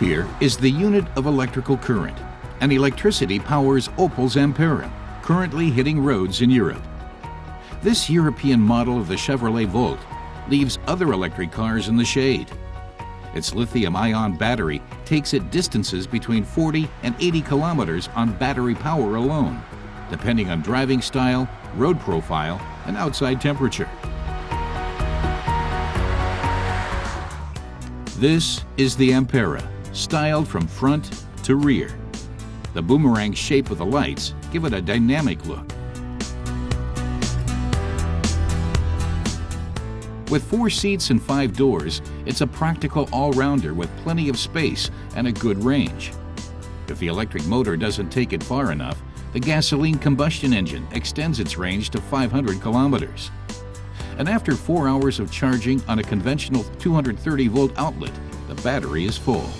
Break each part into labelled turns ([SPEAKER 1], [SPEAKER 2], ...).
[SPEAKER 1] ampere is the unit of electrical current, and electricity powers Opel's Ampera, currently hitting roads in Europe. This European model of the Chevrolet Volt leaves other electric cars in the shade. Its lithium-ion battery takes it distances between 40 and 80 kilometers on battery power alone, depending on driving style, road profile, and outside temperature. This is the Ampera, styled from front to rear. The boomerang shape of the lights give it a dynamic look. With 4 seats and 5 doors, it's a practical all-rounder with plenty of space and a good range. If the electric motor doesn't take it far enough, the gasoline combustion engine extends its range to 500 kilometers. And after 4 hours of charging on a conventional 230-volt outlet, the battery is full.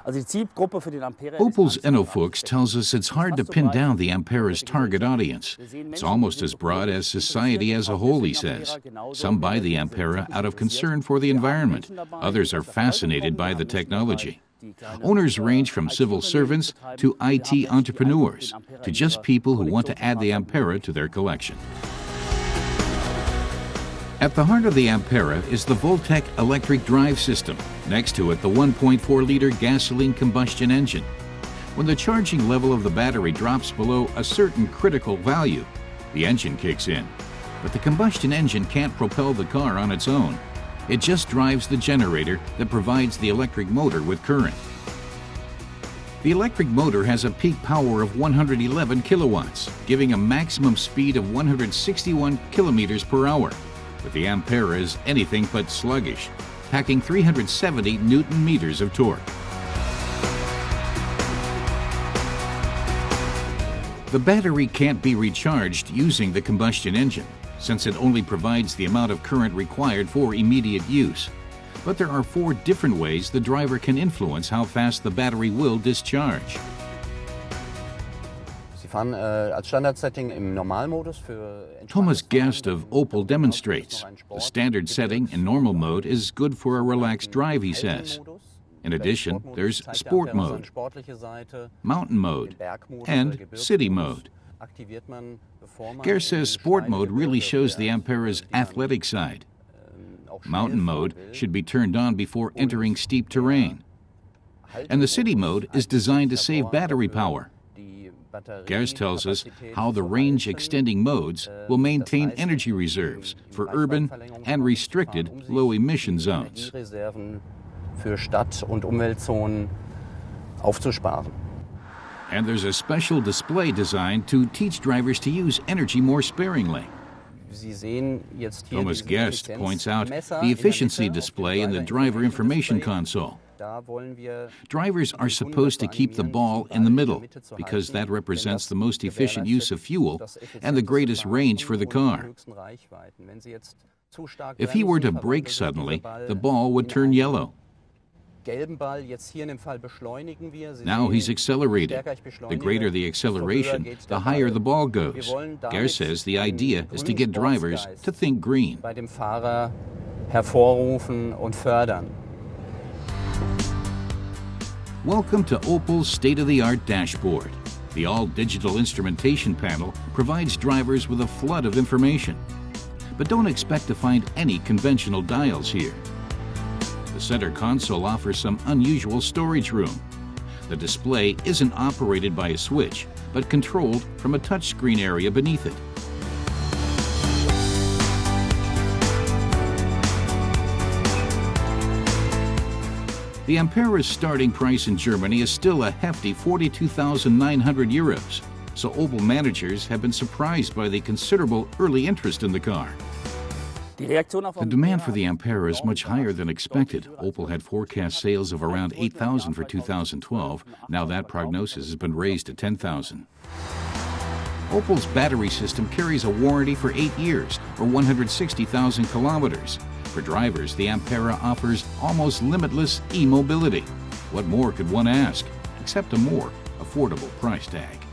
[SPEAKER 1] Opel's Enno Fuchs tells us it's hard to pin down the Ampera's target audience. It's almost as broad as society as a whole, he says. Some buy the Ampera out of concern for the environment. Others are fascinated by the technology. Owners range from civil servants to IT entrepreneurs, to just people who want to add the Ampera to their collection. At the heart of the Ampera is the Voltec electric drive system. Next to it, the 1.4-liter gasoline combustion engine. When the charging level of the battery drops below a certain critical value, the engine kicks in. But the combustion engine can't propel the car on its own. It just drives the generator that provides the electric motor with current. The electric motor has a peak power of 111 kilowatts, giving a maximum speed of 161 kilometers per hour. But the Ampera is anything but sluggish, packing 370 Newton-meters of torque. The battery can't be recharged using the combustion engine, since it only provides the amount of current required for immediate use. But there are 4 different ways the driver can influence how fast the battery will discharge. Thomas Guest of Opel demonstrates. The standard setting in normal mode is good for a relaxed drive, he says. In addition, there's sport mode, mountain mode, and city mode. Guest says sport mode really shows the Ampera's athletic side. Mountain mode should be turned on before entering steep terrain. And the city mode is designed to save battery power. Gerst tells us how the range-extending modes will maintain energy reserves for urban and restricted low-emission zones. And there's a special display designed to teach drivers to use energy more sparingly. Thomas Guest points out the efficiency display in the driver information console. Drivers are supposed to keep the ball in the middle because that represents the most efficient use of fuel and the greatest range for the car. If he were to brake suddenly, the ball would turn yellow. Now he's accelerating. The greater the acceleration, the higher the ball goes. Ger says the idea is to get drivers to think green. Welcome to Opel's state-of-the-art dashboard. The all-digital instrumentation panel provides drivers with a flood of information. But don't expect to find any conventional dials here. The center console offers some unusual storage room. The display isn't operated by a switch, but controlled from a touchscreen area beneath it. The Ampera's starting price in Germany is still a hefty 42,900 euros, so Opel managers have been surprised by the considerable early interest in the car. The demand for the Ampera is much higher than expected. Opel had forecast sales of around 8,000 for 2012. Now that prognosis has been raised to 10,000. Opel's battery system carries a warranty for 8 years, or 160,000 kilometers. For drivers, the Ampera offers almost limitless e-mobility. What more could one ask, except a more affordable price tag?